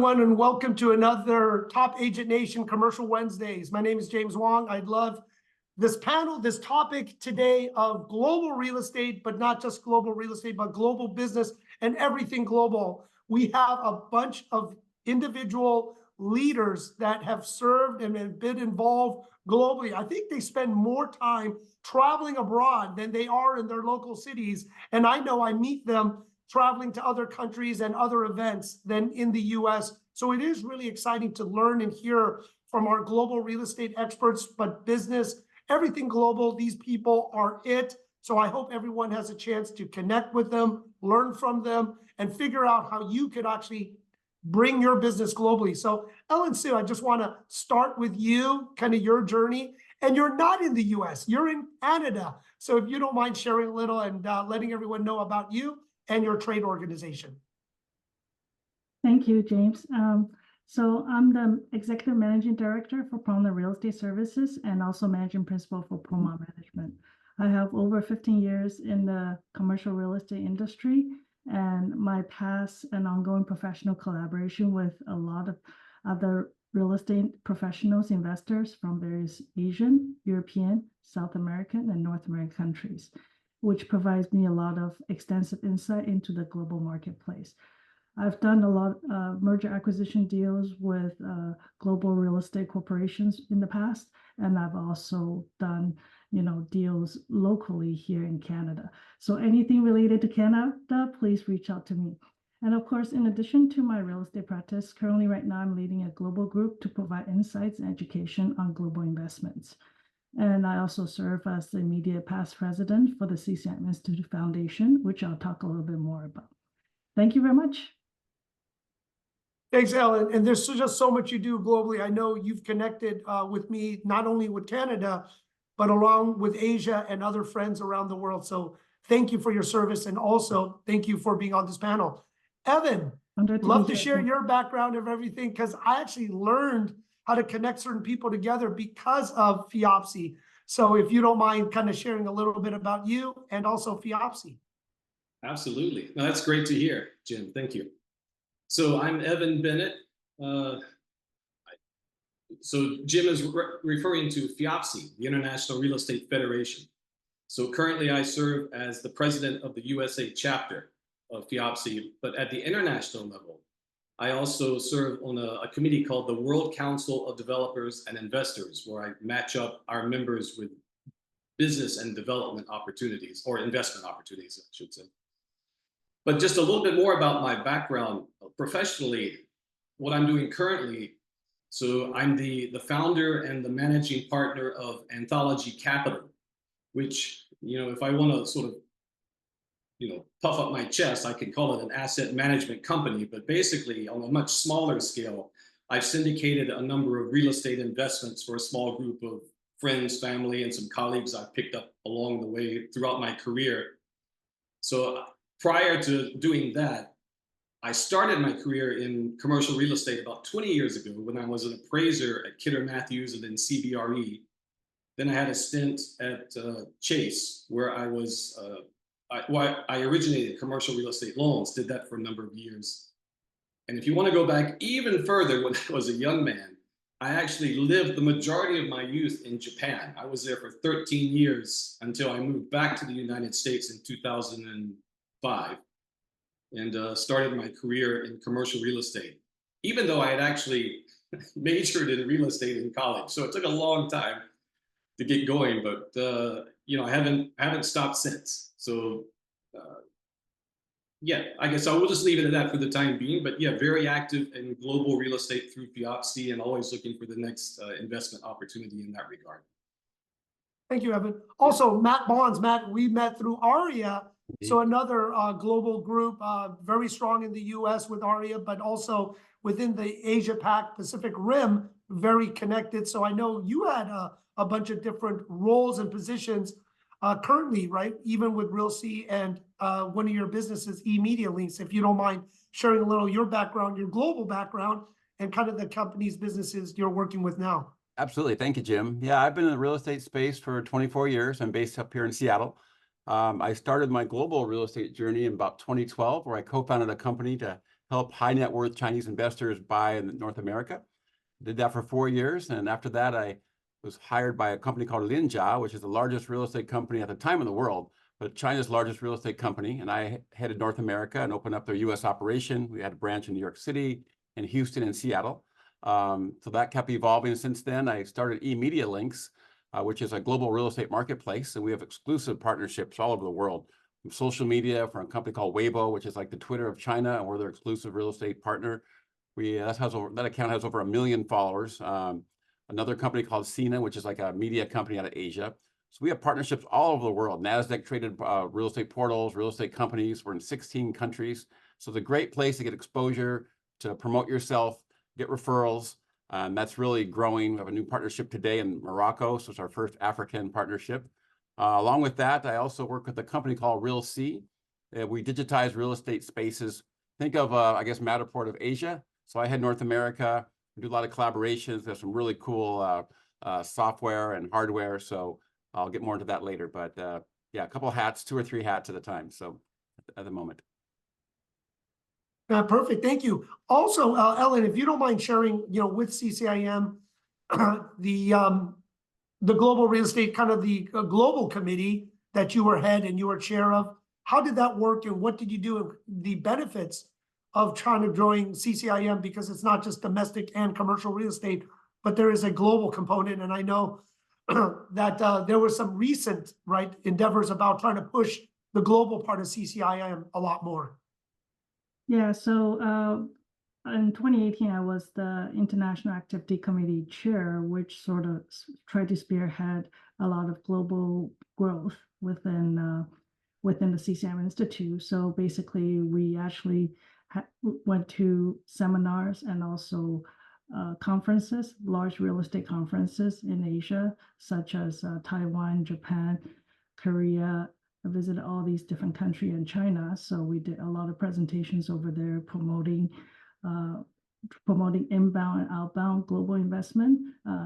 everyone, and welcome to another Top Agent Nation Commercial Wednesdays. My name is James Wong. I'd love this panel, this topic today of global real estate, but not just global real estate, but global business and everything global. We have a bunch of individual leaders that have served and have been involved globally. I think they spend more time traveling abroad than they are in their local cities. And I know I meet them traveling to other countries and other events than in the US. So it is really exciting to learn and hear from our global real estate experts, but business, everything global, these people are it. So I hope everyone has a chance to connect with them, learn from them, and figure out how you could actually bring your business globally. So Ellen Sue, I just want to start with you, kind of your journey. And you're not in the US, you're in Canada. So if you don't mind sharing a little and letting everyone know about you and your trade organization. Thank you, James. So I'm the Executive Managing Director for Promna Real Estate Services and also Managing Principal for Promna Management. I have over 15 years in the commercial real estate industry, and my past and ongoing professional collaboration with a lot of other real estate professionals, investors from various Asian, European, South American, and North American countries, which provides me a lot of extensive insight into the global marketplace. I've done a lot of merger acquisition deals with global real estate corporations in the past, and I've also done, deals locally here in Canada. So anything related to Canada, please reach out to me. And of course, in addition to my real estate practice, currently right now I'm leading a global group to provide insights and education on global investments. And I also serve as the immediate past president for the CCM Institute Foundation, which I'll talk a little bit more about. Thank you very much. Thanks, Ellen. And there's just so much you do globally. I know you've connected with me, not only with Canada, but along with Asia and other friends around the world. So thank you for your service. And also thank you for being on this panel. Evan, love to share your background of everything, because I actually learned how to connect certain people together because of FIOPSI. So if you don't mind kind of sharing a little bit about you and also FIOPSI. Absolutely. No, that's great to hear, Jim. Thank you. So I'm Evan Bennett. So Jim is referring to FIOPSI, the International Real Estate Federation. So currently I serve as the president of the USA chapter of FIOPSI, but at the international level, I also serve on a committee called the World Council of Developers and Investors, where I match up our members with business and development opportunities, or investment opportunities, I should say. But just a little bit more about my background professionally, what I'm doing currently. So I'm the founder and the managing partner of Anthology Capital, which, if I want to sort of, puff up my chest, I can call it an asset management company. But basically, on a much smaller scale, I've syndicated a number of real estate investments for a small group of friends, family, and some colleagues I've picked up along the way throughout my career. So prior to doing that, I started my career in commercial real estate about 20 years ago when I was an appraiser at Kidder Matthews and then CBRE. Then I had a stint at Chase, where I was, I originated commercial real estate loans, did that for a number of years. And if you want to go back even further, when I was a young man, I actually lived the majority of my youth in Japan. I was there for 13 years until I moved back to the United States in 2005 and started my career in commercial real estate, even though I had actually majored in real estate in college. So it took a long time to get going, but I haven't stopped since. So yeah, I guess I will just leave it at that for the time being. But yeah, very active in global real estate through FIOPSI and always looking for the next investment opportunity in that regard. Thank you, Evan. Also, Matt Bonds. Matt, we met through ARIA. So another global group, very strong in the US with ARIA, but also within the Asia Pac Pacific Rim, very connected. So I know you had a bunch of different roles and positions currently, right? Even with RealC and one of your businesses, eMedia Links. If you don't mind sharing a little your background, your global background, and kind of the company's businesses you're working with now. Absolutely. Thank you, Jim. Yeah, I've been in the real estate space for 24 years. I'm based up here in Seattle. I started my global real estate journey in about 2012, where I co-founded a company to help high net worth Chinese investors buy in North America. Did that for 4 years. And after that, I was hired by a company called Linjia, which is the largest real estate company at the time in the world, but China's largest real estate company. And I headed North America and opened up their US operation. We had a branch in New York City, in Houston, and Seattle. So that kept evolving. Since then, I started eMedia Links, which is a global real estate marketplace. And we have exclusive partnerships all over the world. From social media, from a company called Weibo, which is like the Twitter of China, and we're their exclusive real estate partner. That account has over 1 million followers. Another company called Sina, which is like a media company out of Asia. So we have partnerships all over the world. NASDAQ traded real estate portals, real estate companies. We're in 16 countries. So it's a great place to get exposure, to promote yourself, get referrals. That's really growing. We have a new partnership today in Morocco. So it's our first African partnership. Along with that, I also work with a company called Real C. We digitize real estate spaces. Think of, I guess, Matterport of Asia. So I head North America. We do a lot of collaborations. There's some really cool software and hardware. So I'll get more into that later. But yeah, a couple of hats, 2 or 3 hats at a time. So at the moment. Perfect. Thank you. Also, Ellen, if you don't mind sharing, with CCIM, the global real estate, kind of the global committee that you were head and you were chair of, how did that work and what did you do, and the benefits of trying to join CCIM, because it's not just domestic and commercial real estate, but there is a global component. And I know that there were some recent endeavors about trying to push the global part of CCIM a lot more. Yeah, so in 2018, I was the International Activity Committee chair, which sort of tried to spearhead a lot of global growth within the CCIM Institute. So basically, we actually went to seminars and also conferences, large real estate conferences in Asia, such as Taiwan, Japan, Korea. I visited all these different countries in China. So we did a lot of presentations over there promoting inbound and outbound global investment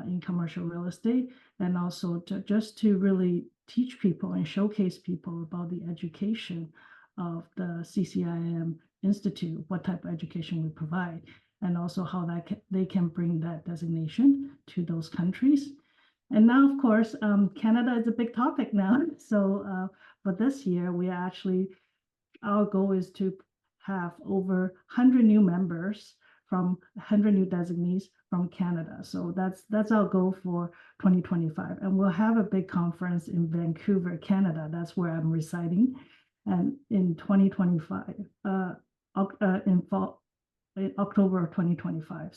in commercial real estate, and also to really teach people and showcase people about the education of the CCIM Institute, what type of education we provide, and also how they can bring that designation to those countries. And now, of course, Canada is a big topic now. So but this year, our goal is to have over 100 new members from 100 new designees from Canada. So that's our goal for 2025. And we'll have a big conference in Vancouver, Canada. That's where I'm residing. And in 2025, in October of 2025.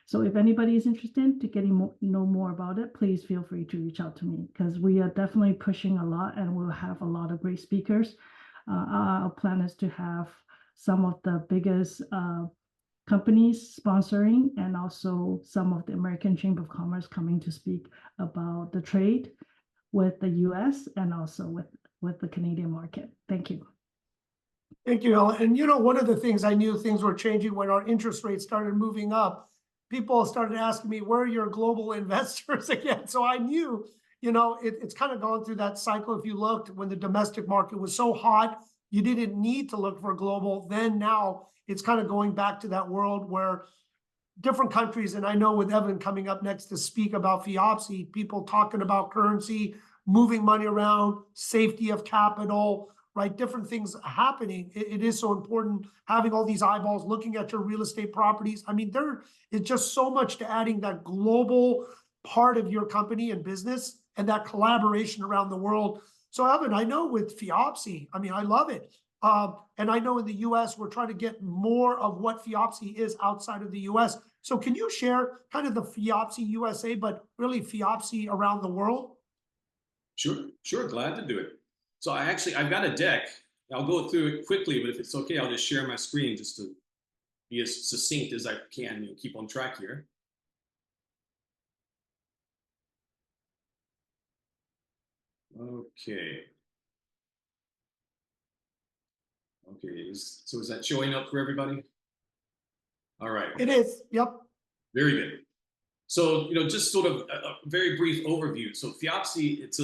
So if anybody is interested to know more about it, please feel free to reach out to me, because we are definitely pushing a lot and we'll have a lot of great speakers. Our plan is to have some of the biggest companies sponsoring, and also some of the American Chamber of Commerce coming to speak about the trade with the US and also with the Canadian market. Thank you. Thank you, Ellen. And one of the things I knew things were changing when our interest rates started moving up. People started asking me, where are your global investors again? So I knew, it's kind of gone through that cycle. If you looked when the domestic market was so hot, you didn't need to look for global. Then now it's kind of going back to that world where different countries, and I know with Evan coming up next to speak about FIOPSI, people talking about currency, moving money around, safety of capital, different things happening. It is so important having all these eyeballs looking at your real estate properties. I mean, there is just so much to adding that global part of your company and business and that collaboration around the world. So Evan, I know with FIOPSI, I love it. And I know in the US, we're trying to get more of what FIOPSI is outside of the US. So can you share kind of the FIOPSI USA, but really FIOPSI around the world? Sure, glad to do it. So I've got a deck. I'll go through it quickly, but if it's okay, I'll just share my screen just to be as succinct as I can, keep on track here. Okay. So is that showing up for everybody? All right. It is. Yep. Very good. So, just sort of a very brief overview. So FIOPSI, it's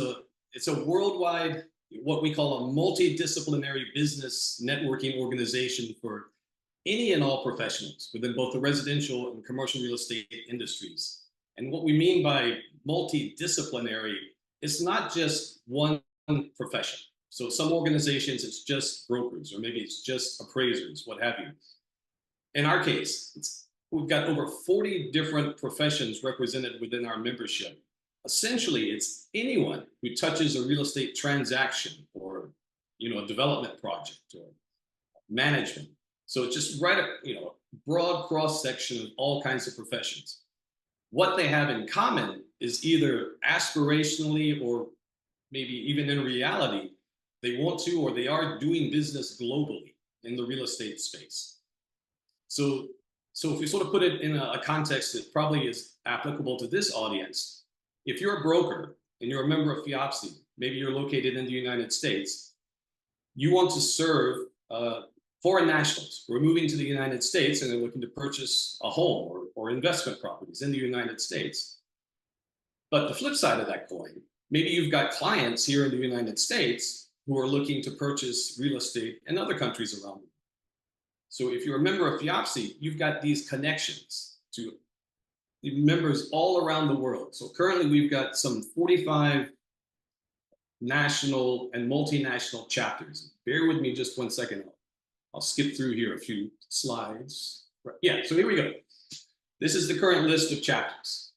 a worldwide, what we call a multidisciplinary business networking organization for any and all professionals within both the residential and commercial real estate industries. And what we mean by multidisciplinary, it's not just one profession. So some organizations, it's just brokers, or maybe it's just appraisers, what have you. In our case, we've got over 40 different professions represented within our membership. Essentially, it's anyone who touches a real estate transaction or, a development project or management. So it's just broad cross section of all kinds of professions. What they have in common is either aspirationally or maybe even in reality, they want to or they are doing business globally in the real estate space. So if we sort of put it in a context that probably is applicable to this audience, if you're a broker and you're a member of FIAPSI, maybe you're located in the United States, you want to serve foreign nationals who are moving to the United States and they're looking to purchase a home or investment properties in the United States. But the flip side of that coin, maybe you've got clients here in the United States who are looking to purchase real estate in other countries around the world. So if you're a member of FIAPSI, you've got these connections to members all around the world. So currently we've got some 45 national and multinational chapters. Bear with me just 1 second. I'll skip through here a few slides. Yeah, so here we go. This is the current list of chapters.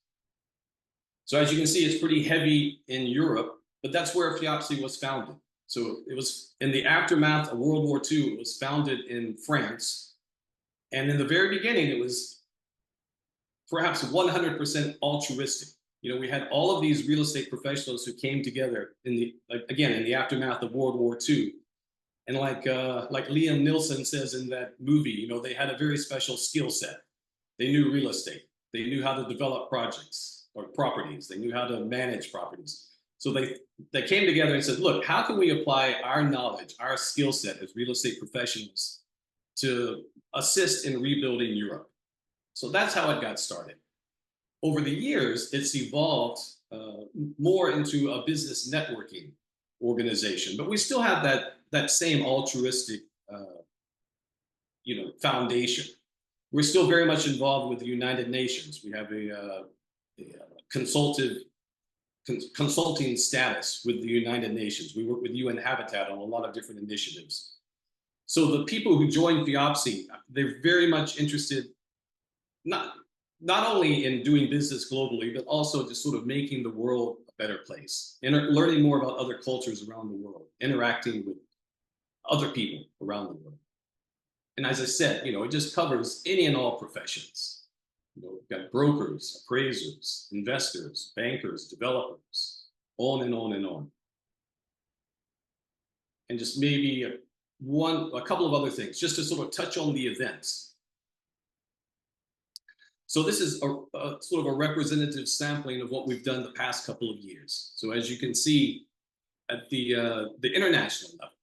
So as you can see, it's pretty heavy in Europe, but that's where FIAPSI was founded. So it was in the aftermath of World War II, it was founded in France. And in the very beginning, it was perhaps 100% altruistic. We had all of these real estate professionals who came together in the aftermath of World War II. And like Liam Neeson says in that movie, they had a very special skill set. They knew real estate. They knew how to develop projects or properties. They knew how to manage properties. So they came together and said, look, how can we apply our knowledge, our skill set as real estate professionals to assist in rebuilding Europe? So that's how it got started. Over the years, it's evolved more into a business networking organization, but we still have that same altruistic foundation. We're still very much involved with the United Nations. We have a consulting status with the United Nations. We work with UN Habitat on a lot of different initiatives. So the people who join FIAPSI, they're very much interested not only in doing business globally, but also just sort of making the world a better place and learning more about other cultures around the world, interacting with other people around the world. And as I said, it just covers any and all professions. We've got brokers, appraisers, investors, bankers, developers, on and on and on. And just maybe a couple of other things, just to sort of touch on the events. So this is a sort of a representative sampling of what we've done the past couple of years. So as you can see at the international level,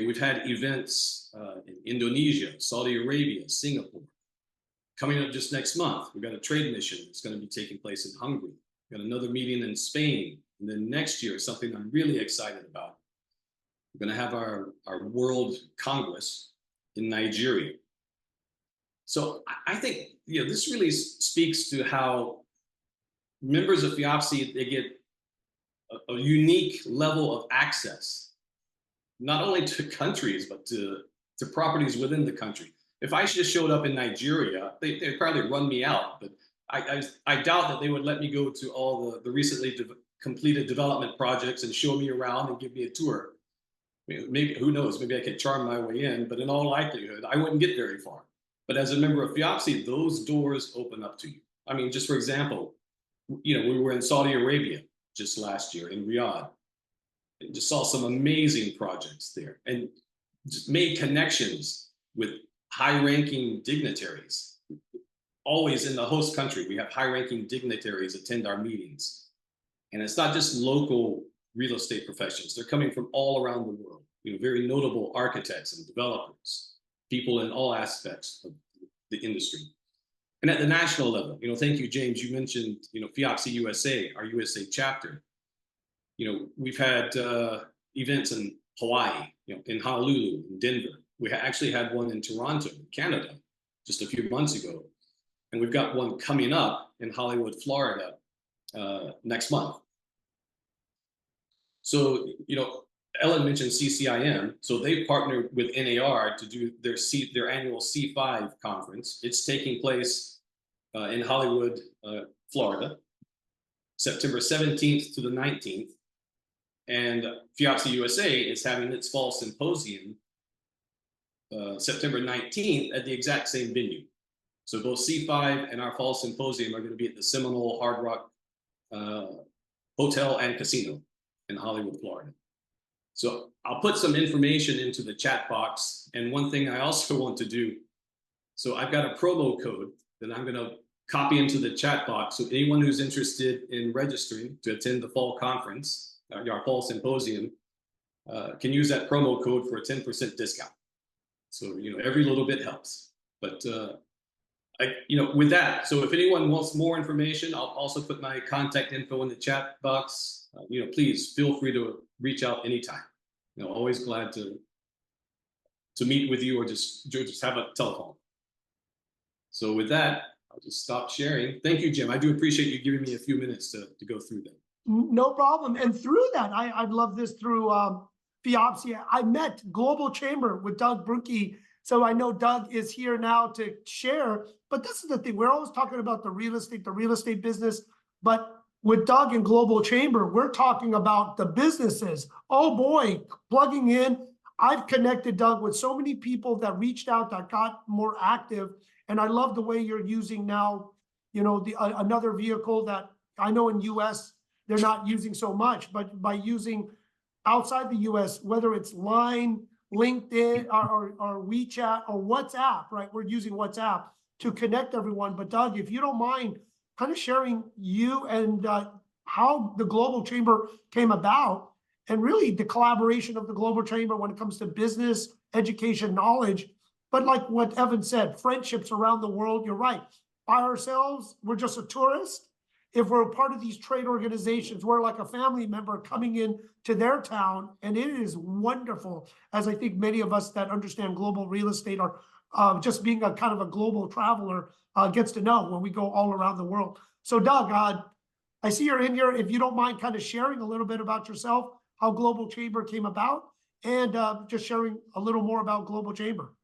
we've had events in Indonesia, Saudi Arabia, Singapore. Coming up just next month, we've got a trade mission that's going to be taking place in Hungary. We've got another meeting in Spain. And then next year, something I'm really excited about. We're going to have our World Congress in Nigeria. So I think this really speaks to how members of FIAPSI, they get a unique level of access, not only to countries, but to properties within the country. If I just showed up in Nigeria, they'd probably run me out, but I doubt that they would let me go to all the recently completed development projects and show me around and give me a tour. Maybe, who knows, maybe I could charm my way in, but in all likelihood, I wouldn't get very far. But as a member of FIAPSI, those doors open up to you. I mean, just for example, we were in Saudi Arabia just last year in Riyadh. And just saw some amazing projects there and just made connections with high-ranking dignitaries. Always in the host country, we have high-ranking dignitaries attend our meetings. And it's not just local real estate professions. They're coming from all around the world, very notable architects and developers, people in all aspects of the industry. And at the national level, thank you, James, you mentioned, FIAPSI USA, our USA chapter. We've had events in Hawaii, in Honolulu, in Denver, We actually had one in Toronto, Canada, just a few months ago. And we've got one coming up in Hollywood, Florida, next month. So, Ellen mentioned CCIM. So they partnered with NAR to do their annual C5 conference. It's taking place in Hollywood, Florida, September 17th to the 19th. And FIAPSI USA is having its fall symposium September 19th at the exact same venue. So both C5 and our fall symposium are going to be at the Seminole Hard Rock Hotel and Casino in Hollywood, Florida. So I'll put some information into the chat box. And one thing I also want to do, so I've got a promo code that I'm going to copy into the chat box. So anyone who's interested in registering to attend the fall conference, our fall symposium, can use that promo code for a 10% discount. So, every little bit helps. But, with that, so if anyone wants more information, I'll also put my contact info in the chat box. Please feel free to reach out anytime. Always glad to meet with you or just have a telephone. So with that, I'll just stop sharing. Thank you, Jim. I do appreciate you giving me a few minutes to go through them. No problem. And through that, I'd love this through FIAPSI. I met Global Chamber with Doug Brunke. So I know Doug is here now to share, but this is the thing. We're always talking about the real estate business, but with Doug and Global Chamber, we're talking about the businesses. Oh boy, plugging in. I've connected, Doug, with so many people that reached out, that got more active. And I love the way you're using now, another vehicle that I know in US, they're not using so much, but by using outside the US, whether it's Line, LinkedIn, or WeChat, or WhatsApp, right? We're using WhatsApp to connect everyone. But Doug, if you don't mind kind of sharing you and how the Global Chamber came about, and really the collaboration of the Global Chamber when it comes to business, education, knowledge. But like what Evan said, friendships around the world, you're right. By ourselves, we're just a tourist. If we're a part of these trade organizations, we're like a family member coming in to their town, and it is wonderful, as I think many of us that understand global real estate or just being a kind of a global traveler gets to know when we go all around the world. So Doug, I see you're in here. If you don't mind kind of sharing a little bit about yourself, how Global Chamber came about, and just sharing a little more about Global Chamber.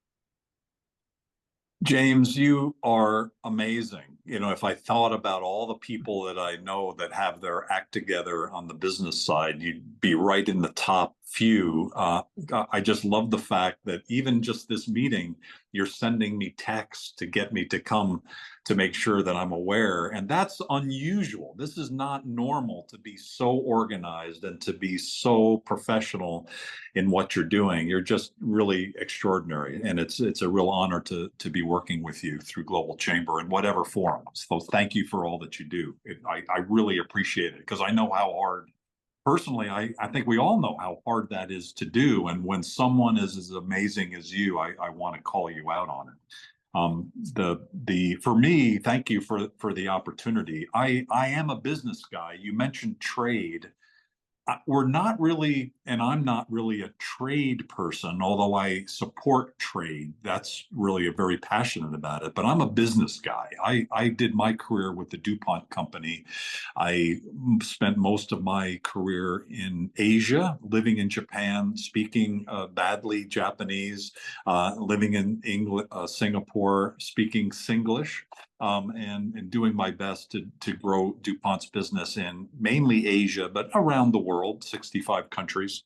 James, you are amazing. If I thought about all the people that I know that have their act together on the business side, you'd be right in the top few. I just love the fact that even just this meeting, you're sending me texts to get me to come to make sure that I'm aware. And that's unusual. This is not normal to be so organized and to be so professional in what you're doing. You're just really extraordinary. And it's a real honor to be working with you through Global Chamber in whatever form. So thank you for all that you do. I really appreciate it, because I know how hard, personally, I think we all know how hard that is to do. And when someone is as amazing as you, I want to call you out on it. For me, thank you for the opportunity. I am a business guy. You mentioned trade. We're not really, and I'm not really a trade person, although I support trade. That's really very passionate about it, but I'm a business guy. I did my career with the DuPont company. I spent most of my career in Asia, living in Japan, speaking badly Japanese, living in Singapore, speaking Singlish. And doing my best to grow DuPont's business in mainly Asia, but around the world, 65 countries.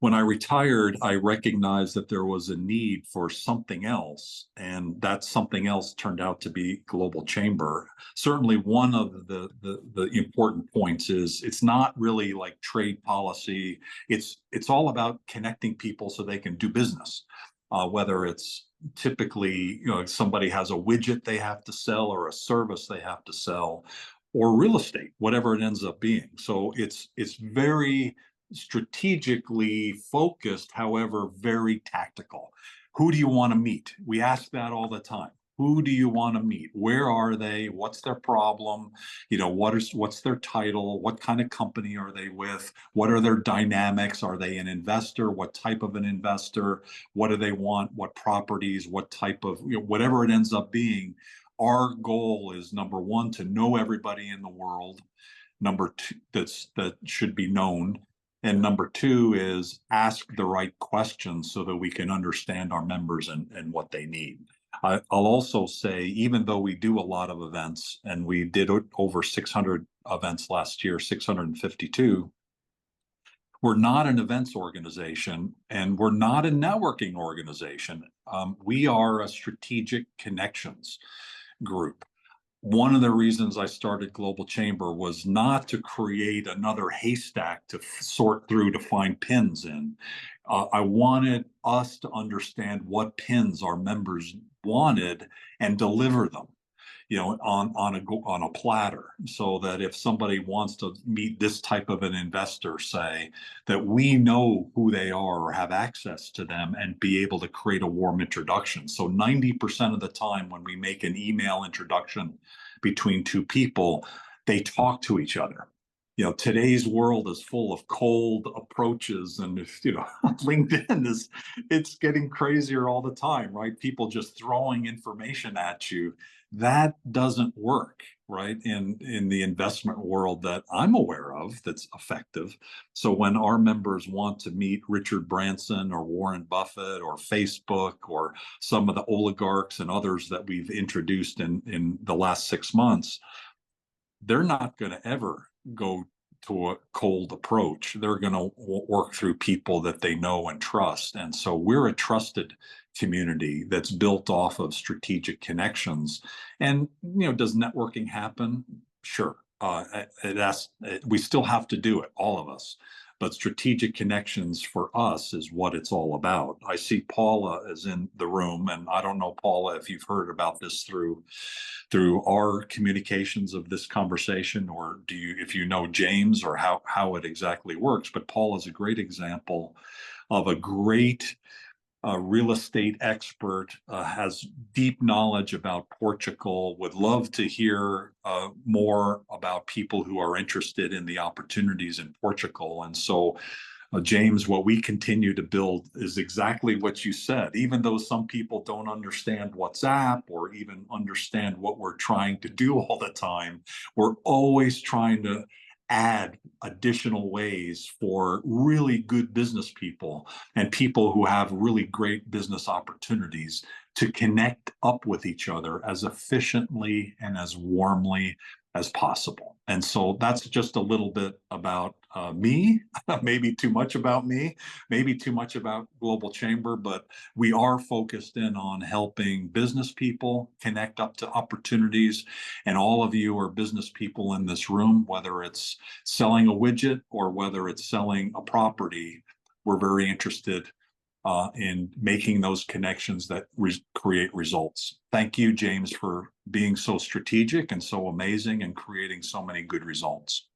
When I retired, I recognized that there was a need for something else, and that something else turned out to be Global Chamber. Certainly one of the important points is it's not really like trade policy. It's all about connecting people so they can do business, whether it's typically, somebody has a widget they have to sell or a service they have to sell, or real estate, whatever it ends up being. So it's very strategically focused, however, very tactical. Who do you want to meet? We ask that all the time. Who do you want to meet? Where are they? What's their problem? You know, what's their title? What kind of company are they with? What are their dynamics? Are they an investor? What type of an investor? What do they want? What properties? What type of, you know, whatever it ends up being. Our goal is, number one, to know everybody in the world. Number two, that should be known. And number two is ask the right questions so that we can understand our members and what they need. I'll also say, even though we do a lot of events, and we did over 600 events last year, 652, we're not an events organization, and we're not a networking organization. We are a strategic connections group. One of the reasons I started Global Chamber was not to create another haystack to sort through to find pins in. I wanted us to understand what pins our members wanted and deliver them, you know, on a platter, so that if somebody wants to meet this type of an investor, say, that we know who they are or have access to them and be able to create a warm introduction. So 90% of the time when we make an email introduction between two people, they talk to each other. You know, today's world is full of cold approaches, and if, you know, LinkedIn it's getting crazier all the time, right? People just throwing information at you. That doesn't work, right? In the investment world that I'm aware of, that's effective. So when our members want to meet Richard Branson or Warren Buffett or Facebook or some of the oligarchs and others that we've introduced in the last 6 months, they're not going to ever go to a cold approach. They're going to work through people that they know and trust. And so we're a trusted community that's built off of strategic connections. And, you know, does networking happen? Sure. We still have to do it, all of us. But strategic connections for us is what it's all about. I see Paula is in the room, and I don't know, Paula, if you've heard about this through our communications of this conversation, or if you know James, or how it exactly works. But Paula is a great example of a great real estate expert, has deep knowledge about Portugal, would love to hear more about people who are interested in the opportunities in Portugal. And so, James, what we continue to build is exactly what you said. Even though some people don't understand WhatsApp or even understand what we're trying to do all the time, we're always trying to add additional ways for really good business people and people who have really great business opportunities to connect up with each other as efficiently and as warmly as possible. And so that's just a little bit about me, maybe too much about me, maybe too much about Global Chamber, but we are focused in on helping business people connect up to opportunities. And all of you are business people in this room, whether it's selling a widget or whether it's selling a property. We're very interested in making those connections that create results. Thank you, James, for being so strategic and so amazing and creating so many good results.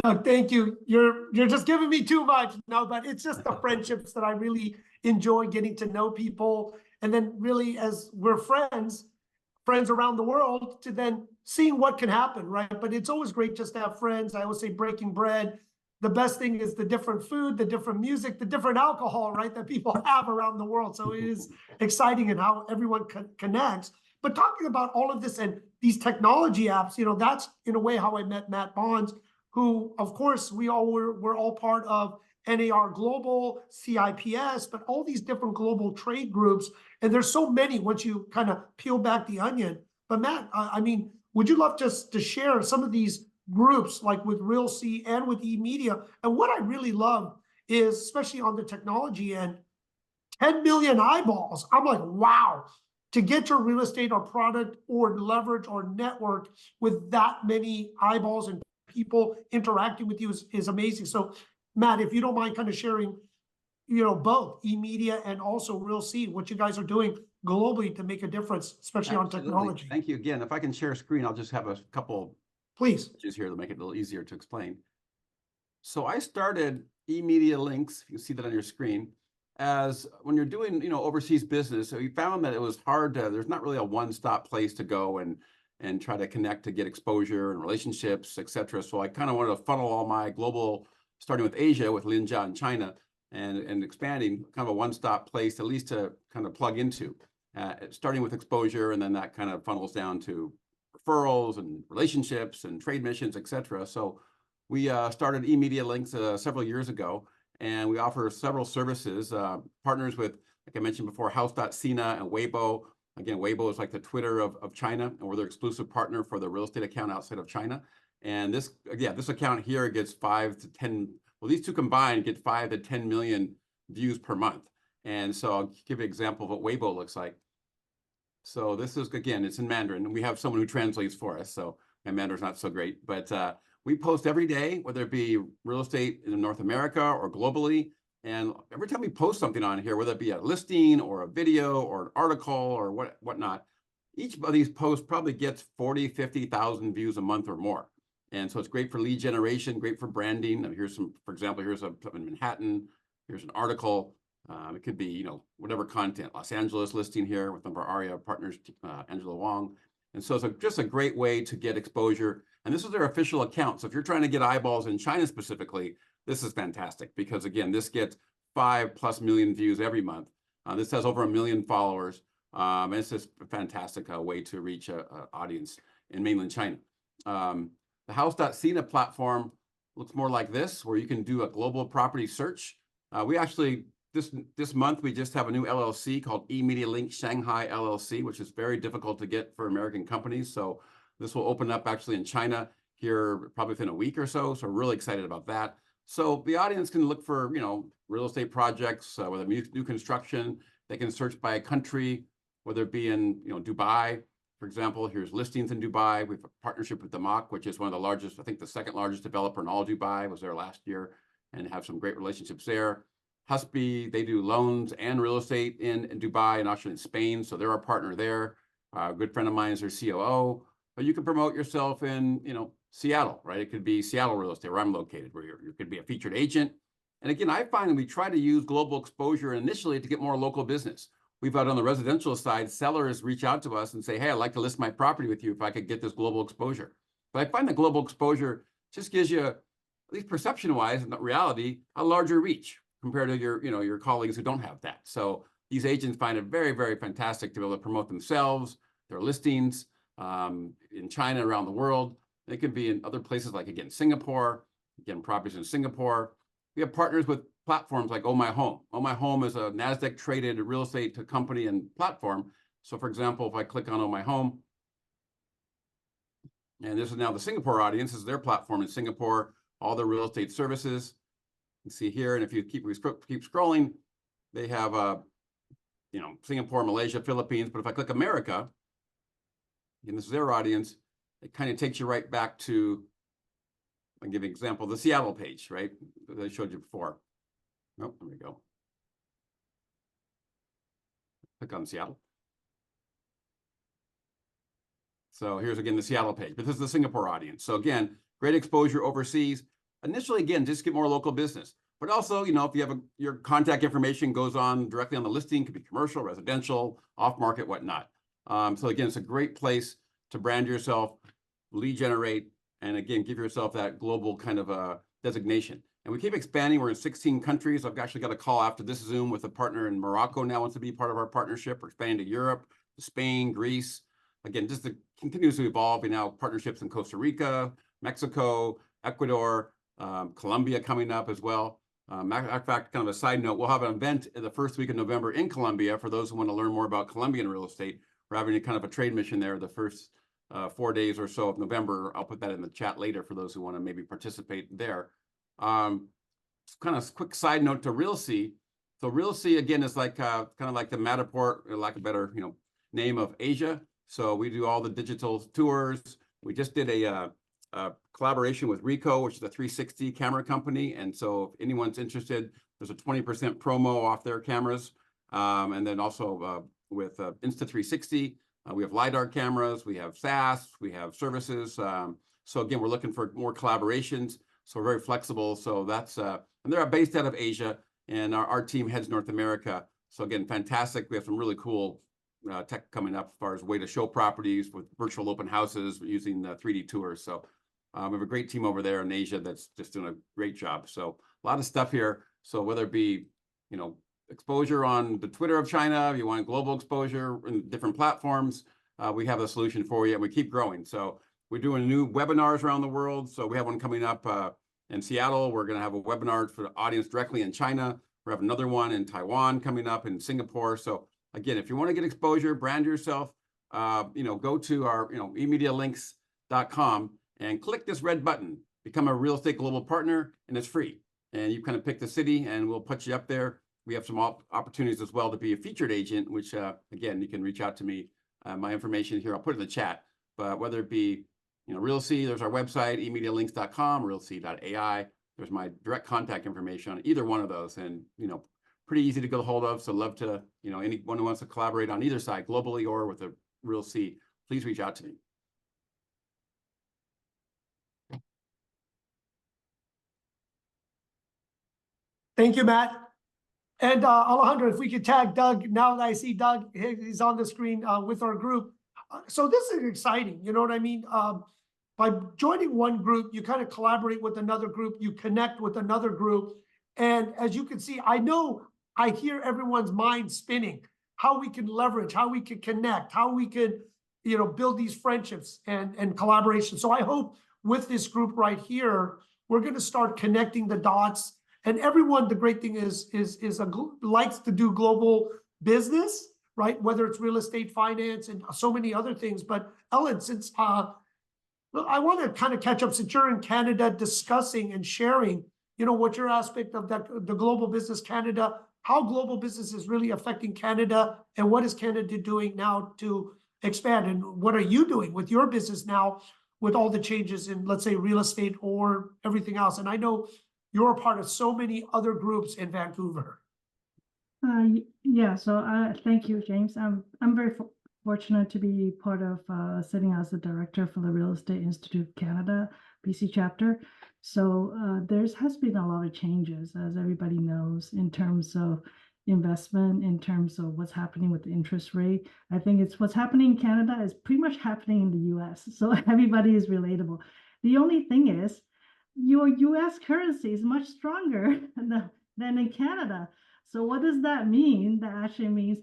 Doug, thank you. You're just giving me too much. No, but it's just the friendships that I really enjoy, getting to know people. And then really, as we're friends around the world, to then seeing what can happen, right? But it's always great just to have friends. I always say breaking bread. The best thing is the different food, the different music, the different alcohol, right, that people have around the world. So it is exciting in how everyone connects. But talking about all of this and these technology apps, you know, that's in a way how I met Matt Bonds, who, of course, we're all part of NAR Global, CIPS, but all these different global trade groups. And there's so many once you kind of peel back the onion. But Matt, I mean, would you love just to share some of these groups, like with Real C and with eMedia? And what I really love is, especially on the technology end, 10 million eyeballs. I'm like, wow, to get your real estate or product or leverage or network with that many eyeballs and people interacting with you is amazing. So Matt, if you don't mind kind of sharing, you know, both eMedia and also Real C, what you guys are doing globally to make a difference, especially Absolutely. on technology. Thank you again. If I can share a screen, I'll just have a couple Please. images here to make it a little easier to explain. So I started eMedia Links, you can see that on your screen, as when you're doing, overseas business, so we found that it was hard to, there's not really a one-stop place to go and try to connect to get exposure and relationships, et cetera. So I kind of wanted to funnel all my global, starting with Asia, with Linjia in China, and expanding kind of a one-stop place, at least to kind of plug into, starting with exposure, and then that kind of funnels down to referrals and relationships and trade missions, et cetera. So we started eMedia Links several years ago, and we offer several services, partners with, like I mentioned before, House.Sina and Weibo. Again, Weibo is like the Twitter of China, and we're their exclusive partner for the real estate account outside of China. And this account here gets 5 to 10, well, these two combined get 5 to 10 million views per month. And so I'll give you an example of what Weibo looks like. So this is, again, it's in Mandarin, and we have someone who translates for us, so my Mandarin's not so great. But we post every day, whether it be real estate in North America or globally. And every time we post something on here, whether it be a listing or a video or an article or whatnot, each of these posts probably gets 40, 50,000 views a month or more. And so it's great for lead generation, great for branding. And here's some, for example, here's something in Manhattan. Here's an article. It could be, whatever content. Los Angeles listing here with one of our ARIA partners, Angela Wong. And so it's just a great way to get exposure. And this is their official account. So if you're trying to get eyeballs in China specifically, this is fantastic because, again, this gets 5+ million views every month. This has over 1 million followers. And it's just a fantastic way to reach an audience in mainland China. The House.Sina platform looks more like this, where you can do a global property search. We actually, this month, we just have a new LLC called eMedia Link Shanghai LLC, which is very difficult to get for American companies. So this will open up actually in China here probably within a week or so. So we're really excited about that. So the audience can look for, real estate projects, whether new construction. They can search by country, whether it be in, Dubai, for example. Here's listings in Dubai. We have a partnership with Damak, which is one of the largest, I think the second largest developer in all Dubai. Was there last year, and have some great relationships there. Husby, they do loans and real estate in Dubai and actually in Spain. So they're our partner there. A good friend of mine is their COO. But you can promote yourself in, Seattle, right? It could be Seattle real estate, where I'm located, where you could be a featured agent. And again, I find that we try to use global exposure initially to get more local business. We've had on the residential side, sellers reach out to us and say, hey, I'd like to list my property with you if I could get this global exposure. But I find that global exposure just gives you, at least perception-wise, and not reality, a larger reach compared to your colleagues who don't have that. So these agents find it very, very fantastic to be able to promote themselves, their listings in China, around the world. It could be in other places like, again, Singapore, again, properties in Singapore. We have partners with platforms like Oh My Home. Oh My Home is a NASDAQ traded real estate company and platform. So for example, if I click on Oh My Home, and this is now the Singapore audience, this is their platform in Singapore, all their real estate services. You see here, and if you keep scrolling, they have Singapore, Malaysia, Philippines. But if I click America, and this is their audience, it kind of takes you right back to, I'll give you an example, the Seattle page, right, that I showed you before. Oh, there we go. Click on Seattle. So here's, again, the Seattle page, but this is the Singapore audience. So again, great exposure overseas. Initially, again, just get more local business. But also, if you have your contact information goes on directly on the listing, could be commercial, residential, off-market, whatnot. So again, it's a great place to brand yourself, lead generate, and again, give yourself that global kind of a designation. And we keep expanding. We're in 16 countries. I've actually got a call after this Zoom with a partner in Morocco now wants to be part of our partnership. We're expanding to Europe, to Spain, Greece. Again, just to continues to evolve. We now have partnerships in Costa Rica, Mexico, Ecuador, Colombia coming up as well. Matter of fact, kind of a side note, we'll have an event in the first week of November in Colombia for those who want to learn more about Colombian real estate. We're having a kind of a trade mission there the first 4 days or so of November. I'll put that in the chat later for those who want to maybe participate there. Kind of quick side note to RealC. So RealC, again, is like kind of like the Matterport, or like a better name of Asia. So we do all the digital tours. We just did a collaboration with Ricoh, which is a 360 camera company. And so if anyone's interested, there's a 20% promo off their cameras. And then also with Insta360, we have LiDAR cameras, we have SaaS, we have services. So again, we're looking for more collaborations. So we're very flexible. So that's, and they're based out of Asia. and our team heads North America. So again, fantastic. We have some really cool tech coming up as far as way to show properties with virtual open houses using 3D tours. So we have a great team over there in Asia that's just doing a great job. So a lot of stuff here. So whether it be, you know, exposure on the Twitter of China, if you want global exposure in different platforms, we have a solution for you, and we keep growing. So we're doing new webinars around the world. So we have one coming up in Seattle. We're going to have a webinar for the audience directly in China. We have another one in Taiwan coming up, in Singapore. So again, if you want to get exposure, brand yourself, you know, go to our, you know, emedialinks.com and click this red button, become a real estate global partner, and it's free. And you kind of pick the city and we'll put you up there. We have some opportunities as well to be a featured agent, which again, you can reach out to me. My information here, I'll put it in the chat, but whether it be, you know, RealC, there's our website, emedialinks.com, realc.ai. There's my direct contact information on either one of those, and, you know, pretty easy to get a hold of. So love to, you know, anyone who wants to collaborate on either side, globally or with a RealC, please reach out to me. Thank you, Matt. And Alejandro, if we could tag Doug, now that I see Doug, he's on the screen with our group. So this is exciting, you know what I mean? By joining one group, you kind of collaborate with another group, you connect with another group. And as you can see, I hear everyone's mind spinning, how we can leverage, how we can connect, how we could, you know, build these friendships and collaboration. So I hope with this group right here, we're going to start connecting the dots. And everyone, the great thing is likes to do global business, right? Whether it's real estate, finance, and so many other things. But Ellen, since I want to kind of catch up, since you're in Canada discussing and sharing, you know, what your aspect of that, the global business Canada, how global business is really affecting Canada, and what is Canada doing now to expand, and what are you doing with your business now with all the changes in, let's say, real estate or everything else? And I know you're a part of so many other groups in Vancouver. Yeah, so thank you, James. I'm very fortunate to be part of sitting as the director for the Real Estate Institute of Canada, BC chapter. So has been a lot of changes, as everybody knows, in terms of investment, in terms of what's happening with the interest rate. I think it's what's happening in Canada is pretty much happening in the US. So everybody is relatable. The only thing is, your US currency is much stronger than in Canada. So what does that mean? That actually means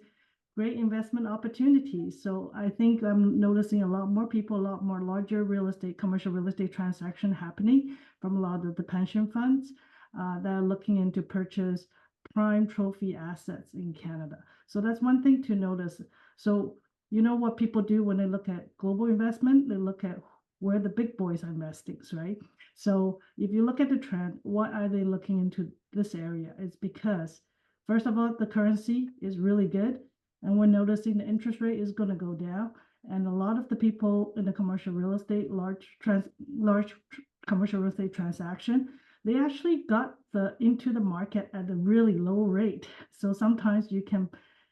great investment opportunities. So I think I'm noticing a lot more people, a lot more larger real estate, commercial real estate transaction happening from a lot of the pension funds that are looking into purchase prime trophy assets in Canada. So that's one thing to notice. So you know what people do when they look at global investment? They look at where the big boys are investing, right? So if you look at the trend, what are they looking into this area? It's because, first of all, the currency is really good. And we're noticing the interest rate is going to go down. And a lot of the people in the commercial real estate, large commercial real estate transaction, they actually got into the market at a really low rate. So sometimes you can,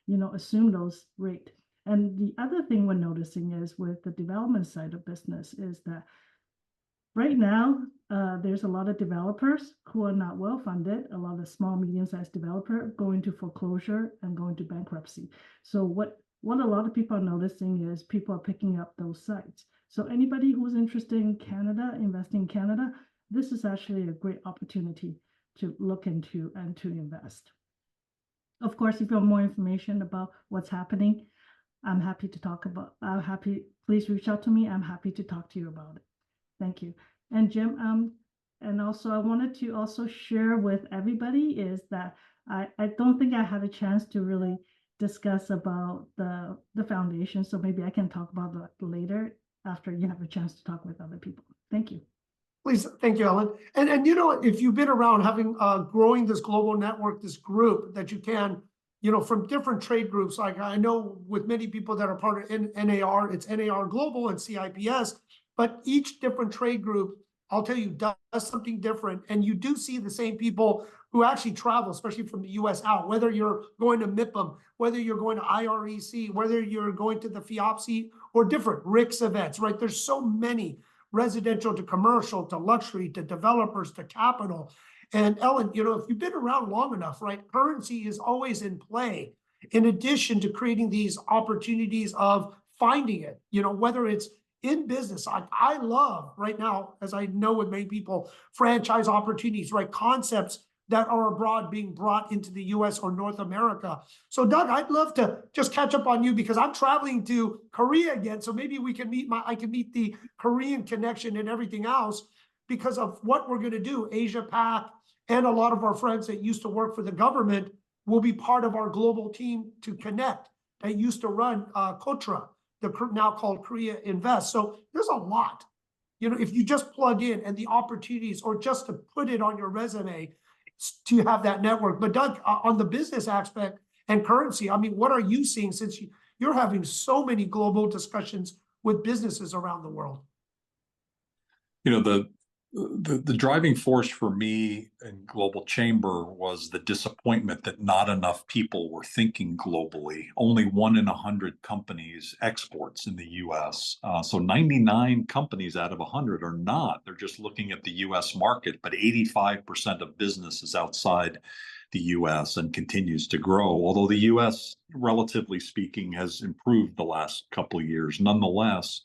you know, assume those rate. And the other thing we're noticing is with the development side of business is that right now, there's a lot of developers who are not well funded, a lot of small, medium-sized developer going to foreclosure and going to bankruptcy. So what a lot of people are noticing is people are picking up those sites. So anybody who's interested in Canada, investing in Canada, this is actually a great opportunity to look into and to invest. Of course, if you have more information about what's happening, I'm happy to talk about, please reach out to me. I'm happy to talk to you about it. Thank you. And Jim, and also I wanted to also share with everybody is that I don't think I had a chance to really discuss about the foundation. So maybe I can talk about that later after you have a chance to talk with other people. Thank you. Please, thank you, Ellen. And you know, if you've been around having growing this global network, this group that you can, you know, from different trade groups, like I know with many people that are part of NAR, it's NAR Global and CIPS, but each different trade group, I'll tell you, does something different. And you do see the same people who actually travel, especially from the US out, whether you're going to MIPIM, whether you're going to IREC, whether you're going to the FIOPSI or different RICS events, right? There's so many, residential to commercial to luxury to developers to capital. And Ellen, you know, if you've been around long enough, right, currency is always in play, in addition to creating these opportunities of finding it, you know, whether it's in business. I love right now, as I know with many people, franchise opportunities, right? Concepts that are abroad being brought into the US or North America. So Doug, I'd love to just catch up on you because I'm traveling to Korea again. So maybe we can I can meet the Korean connection and everything else because of what we're going to do. Asia Pac and a lot of our friends that used to work for the government will be part of our global team to connect that used to run Kotra, now called Korea Invest. So there's a lot, you know, if you just plug in and the opportunities or just to put it on your resume to have that network. But Doug, on the business aspect and currency, I mean, what are you seeing since you're having so many global discussions with businesses around the world? You know, the driving force for me in Global Chamber was the disappointment that not enough people were thinking globally. Only 1 in 100 companies exports in the US. So 99 companies out of 100 are not. They're just looking at the US market, but 85% of business is outside the US and continues to grow. Although the US, relatively speaking, has improved the last couple of years. Nonetheless,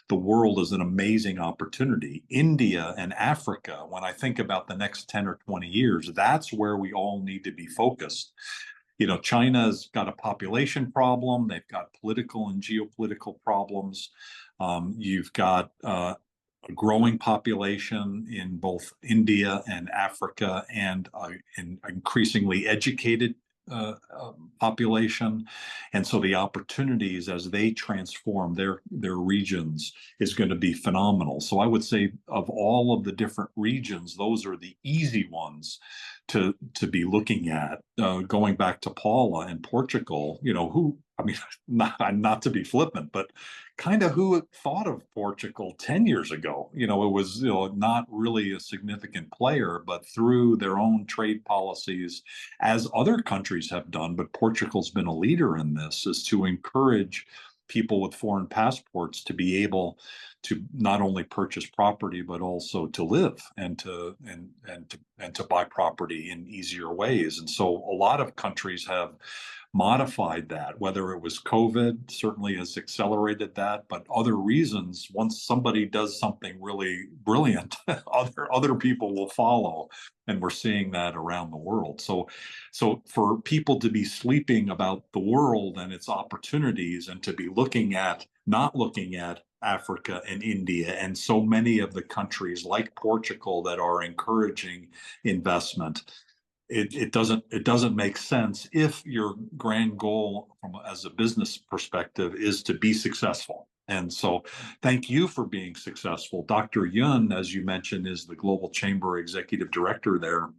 the world is an amazing opportunity. India and Africa, when I think about the next 10 or 20 years, that's where we all need to be focused. You know, China's got a population problem. They've got political and geopolitical problems. You've got a growing population in both India and Africa and an increasingly educated population. And so the opportunities as they transform their regions is going to be phenomenal. So I would say of all of the different regions, those are the easy ones to be looking at. Going back to Paula and Portugal, you know, I mean, not to be flippant, but kind of who thought of Portugal 10 years ago? You know, it was, you know, not really a significant player, but through their own trade policies, as other countries have done, but Portugal's been a leader in this, is to encourage people with foreign passports to be able to not only purchase property, but also to live and to buy property in easier ways. And so a lot of countries have modified that, whether it was COVID certainly has accelerated that, but other reasons. Once somebody does something really brilliant, other people will follow, and we're seeing that around the world. So for people to be sleeping about the world and its opportunities and to be not looking at Africa and India and so many of the countries like Portugal that are encouraging investment, it doesn't make sense if your grand goal as a business perspective is to be successful. And so thank you for being successful. Dr. Yun, as you mentioned, is the Global Chamber Executive Director there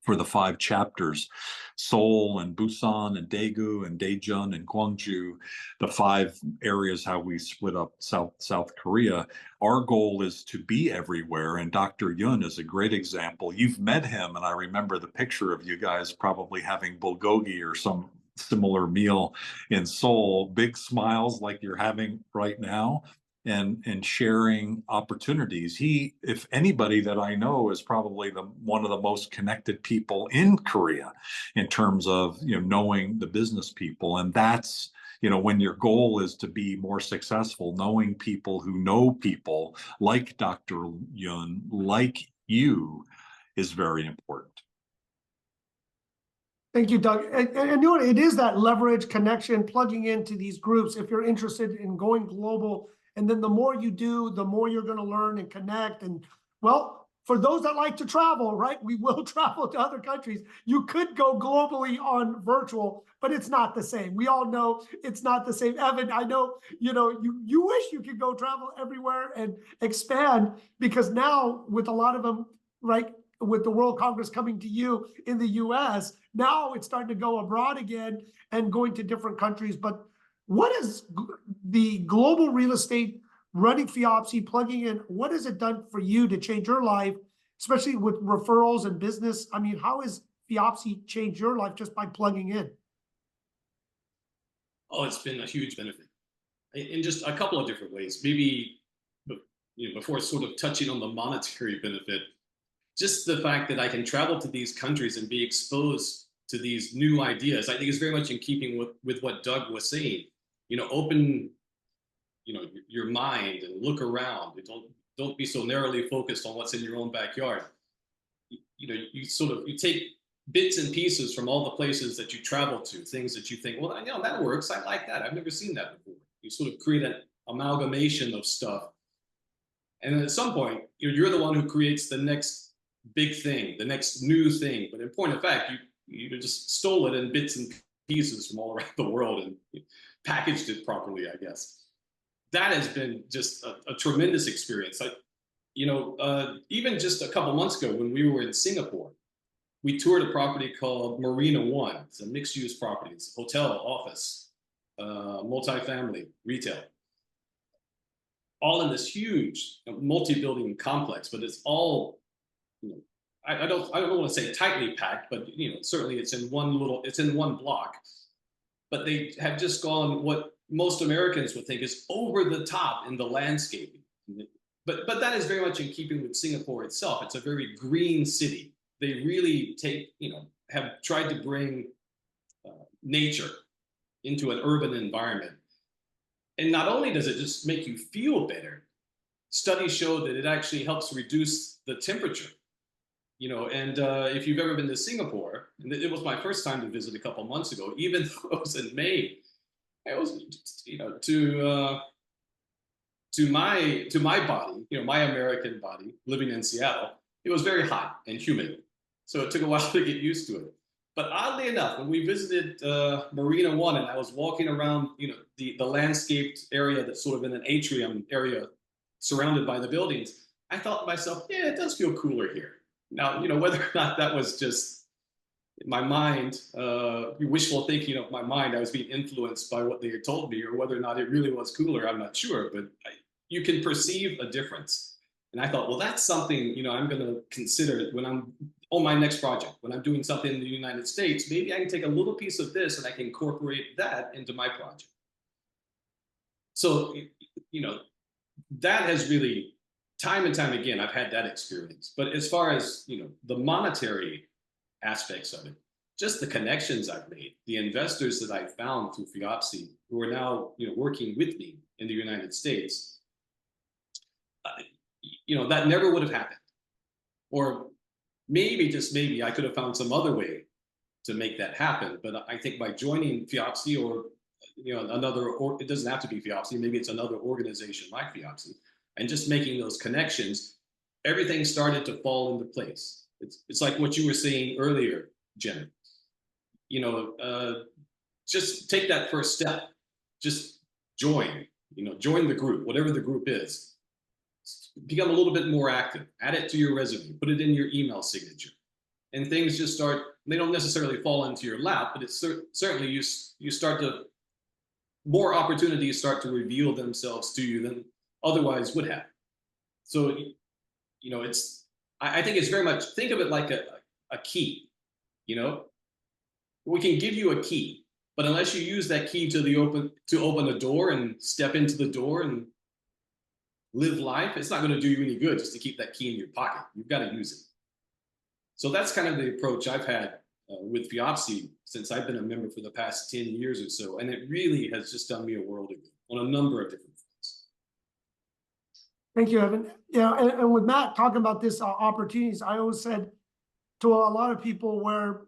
for the 5 chapters, Seoul and Busan and Daegu and Daejeon and Gwangju, the 5 areas how we split up South Korea. Our goal is to be everywhere, and Dr. Yun is a great example. You've met him, and I remember the picture of you guys probably having bulgogi or some similar meal in Seoul, big smiles like you're having right now, and sharing opportunities. He, if anybody that I know, is probably one of the most connected people in Korea in terms of, you know, knowing the business people. And that's, you know, when your goal is to be more successful, knowing people who know people like Dr. Yun, like you, is very important. Thank you, Doug. And you know what? It is that leverage connection, plugging into these groups if you're interested in going global. And then the more you do, the more you're going to learn and connect. And well, for those that like to travel, right, we will travel to other countries. You could go globally on virtual, but it's not the same. We all know it's not the same. Evan, I know, you know, you wish you could go travel everywhere and expand, because now with a lot of them, right, with the World Congress coming to you in the US, now it's starting to go abroad again and going to different countries. But what is the global real estate running FIOPSI, plugging in, what has it done for you to change your life, especially with referrals and business? I mean, how has FIOPSI changed your life just by plugging in? Oh, it's been a huge benefit in just a couple of different ways. Maybe, you know, before sort of touching on the monetary benefit. just the fact that I can travel to these countries and be exposed to these new ideas, I think is very much in keeping with what Doug was saying. Open, your mind and look around. Don't be so narrowly focused on what's in your own backyard. You take bits and pieces from all the places that you travel to, things that you think, well, that works. I like that. I've never seen that before. You sort of create an amalgamation of stuff. And then at some point, you're the one who creates the next big thing, the next new thing. But in point of fact, you just stole it in bits and pieces from all around the world and packaged it properly, I guess. That has been just a tremendous experience. Even just a couple months ago when we were in Singapore, we toured a property called Marina One. It's a mixed-use property. It's a hotel, office, multifamily, retail, all in this huge multi-building complex. But it's all, I don't want to say tightly packed, but certainly it's in one block. But they have just gone what most Americans would think is over the top in the landscaping. But that is very much in keeping with Singapore itself. It's a very green city. They really have tried to bring nature into an urban environment. And not only does it just make you feel better, studies show that it actually helps reduce the temperature. And if you've ever been to Singapore, and it was my first time to visit a couple months ago, even though it was in May, I was, to my body, my American body, living in Seattle, it was very hot and humid. So it took a while to get used to it. But oddly enough, when we visited Marina One and I was walking around, the landscaped area that's sort of in an atrium area surrounded by the buildings, I thought to myself, yeah, it does feel cooler here. Now, whether or not that was just my mind, wishful thinking of my mind, I was being influenced by what they had told me, or whether or not it really was cooler, I'm not sure. But you can perceive a difference. And I thought, well, that's something, I'm going to consider when I'm on my next project. When I'm doing something in the United States, maybe I can take a little piece of this and I can incorporate that into my project. So, that has really, time and time again, I've had that experience. But as far as, the monetary aspects of it, just the connections I've made, the investors that I found through FIOPSI who are now, working with me in the United States, that never would have happened. Or maybe, just maybe, I could have found some other way to make that happen. But I think by joining FIOPSI or, it doesn't have to be FIOPSI, maybe it's another organization like FIOPSI, and just making those connections, everything started to fall into place. It's like what you were saying earlier, Jim. Just take that first step. Just join the group, whatever the group is. Become a little bit more active. Add it to your resume. Put it in your email signature. And things just start, they don't necessarily fall into your lap, but it's certainly you start to, more opportunities start to reveal themselves to you than otherwise would have. So, I think it's very much, think of it like a key, We can give you a key, but unless you use that key to open a door and step into the door and live life, it's not going to do you any good just to keep that key in your pocket. You've got to use it. So that's kind of the approach I've had with FIOPSI since I've been a member for the past 10 years or so. And it really has just done me a world of good on a number of different fronts. Thank you, Evan. And with Matt talking about this opportunities, I always said to a lot of people, where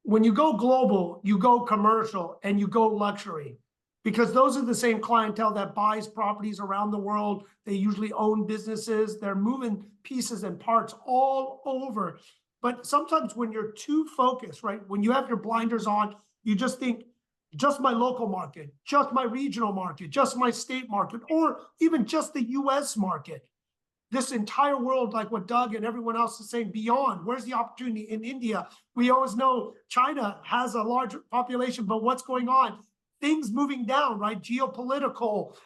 when you go global, you go commercial and you go luxury, because those are the same clientele that buys properties around the world. They usually own businesses. They're moving pieces and parts all over. But sometimes when you're too focused, right, when you have your blinders on, you just think, just my local market, just my regional market, just my state market, or even just the US market. This entire world, like what Doug and everyone else is saying, beyond, where's the opportunity in India? We always know China has a large population, but what's going on? Things moving down, right? Geopolitical,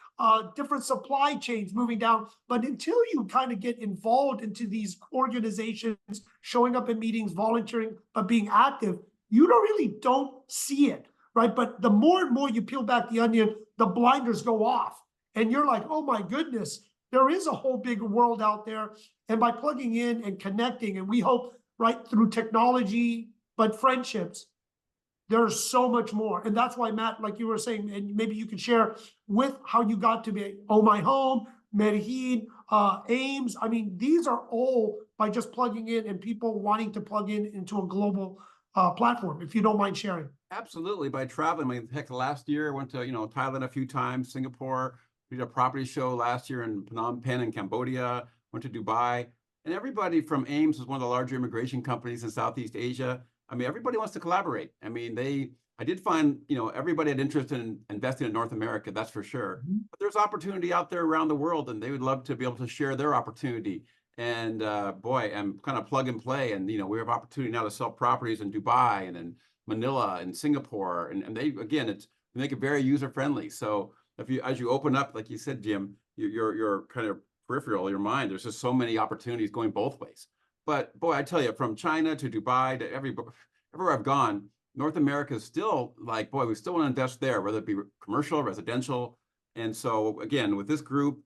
different supply chains moving down. But until you kind of get involved into these organizations, showing up in meetings, volunteering, but being active, you don't see it, right? But the more and more you peel back the onion, the blinders go off. And you're like, oh my goodness, there is a whole big world out there. And by plugging in and connecting, and we hope right through technology, but friendships, there's so much more. And that's why, Matt, like you were saying, and maybe you could share with how you got to be Oh My Home, Medellin, Ames. I mean, these are all by just plugging in and people wanting to plug in into a global platform, if you don't mind sharing. Absolutely. By traveling, I mean, heck, last year I went to, Thailand a few times, Singapore. We did a property show last year in Phnom Penh in Cambodia, went to Dubai. And everybody from Ames is one of the larger immigration companies in Southeast Asia. I mean, everybody wants to collaborate. I mean, I did find, everybody had interest in investing in North America, that's for sure. But there's opportunity out there around the world, and they would love to be able to share their opportunity. And boy, I'm kind of plug and play. And, we have opportunity now to sell properties in Dubai and in Manila and Singapore. And they, again, we make it very user friendly. So as you open up, like you said, Jim, your kind of peripheral, your mind, there's just so many opportunities going both ways. But boy, I tell you, from China to Dubai to everywhere I've gone, North America is still like, boy, we still want to invest there, whether it be commercial, residential. And so again, with this group,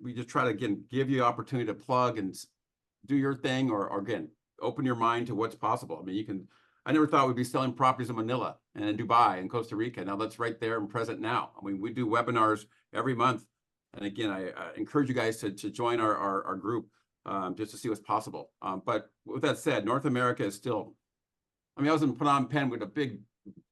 we just try to, again, give you opportunity to plug and do your thing, or again, open your mind to what's possible. I mean, I never thought we'd be selling properties in Manila and in Dubai and Costa Rica. Now that's right there and present now. I mean, we do webinars every month. And again, I encourage you guys to join our group just to see what's possible. But with that said, North America is still, I mean, I was in Phnom Penh with a big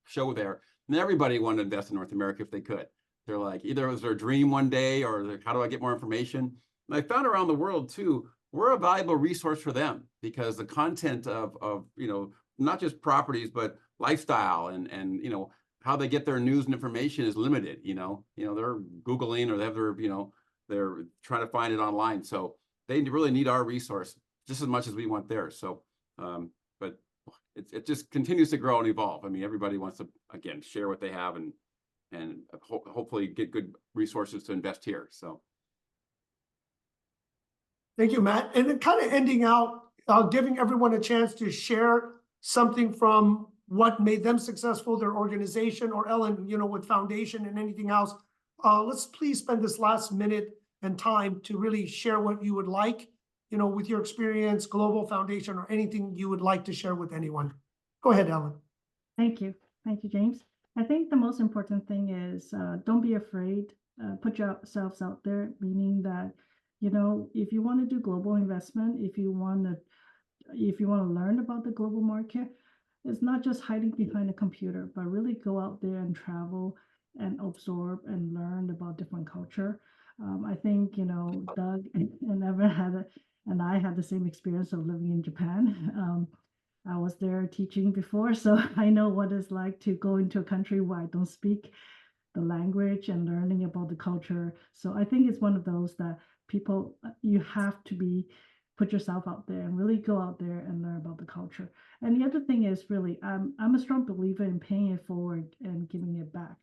show there, and everybody wanted to invest in North America if they could. They're like, either it was their dream one day, or like, how do I get more information? And I found around the world too, we're a valuable resource for them, because the content of not just properties, but lifestyle and how they get their news and information is limited. They're Googling, or they have their, they're trying to find it online. So they really need our resource just as much as we want theirs. So, but it just continues to grow and evolve. I mean, everybody wants to, again, share what they have and hopefully get good resources to invest here. So. Thank you, Matt. And then kind of ending out, giving everyone a chance to share something from what made them successful, their organization, or Ellen, with foundation and anything else. Let's please spend this last minute and time to really share what you would like, with your experience, Global Foundation, or anything you would like to share with anyone. Go ahead, Ellen. Thank you. Thank you, James. I think the most important thing is don't be afraid. Put yourselves out there, meaning that, if you want to do global investment, if you want to learn about the global market, it's not just hiding behind a computer, but really go out there and travel and absorb and learn about different culture. I think, Doug and Evan and I had the same experience of living in Japan. I was there teaching before, so I know what it's like to go into a country where I don't speak the language and learning about the culture. So I think it's one of those that people, you have to put yourself out there and really go out there and learn about the culture. And the other thing is really, I'm a strong believer in paying it forward and giving it back.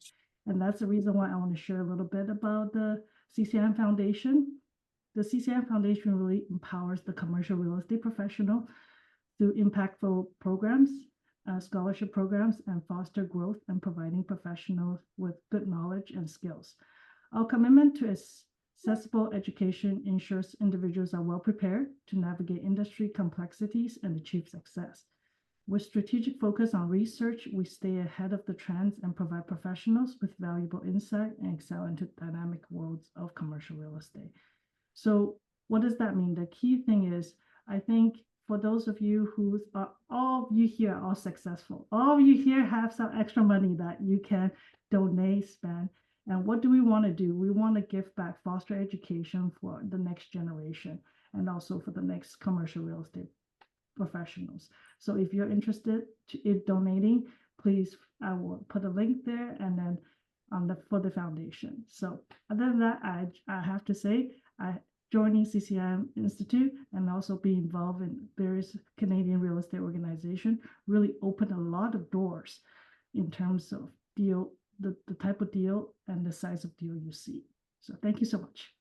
And that's the reason why I want to share a little bit about the CCIM Foundation. The CCIM Foundation really empowers the commercial real estate professional through impactful programs, scholarship programs, and foster growth and providing professionals with good knowledge and skills. Our commitment to accessible education ensures individuals are well prepared to navigate industry complexities and achieve success. With strategic focus on research, we stay ahead of the trends and provide professionals with valuable insight and excel into dynamic worlds of commercial real estate. So what does that mean? The key thing is, I think for those of you who are, all of you here are all successful. All of you here have some extra money that you can donate, spend. And what do we want to do? We want to give back, foster education for the next generation, and also for the next commercial real estate professionals. So if you're interested in donating, please, I will put a link there, and then for the foundation. So other than that, I have to say, joining CCIM Institute and also be involved in various Canadian real estate organizations really opened a lot of doors in terms of deal, the type of deal and the size of deal you see. So thank you so much.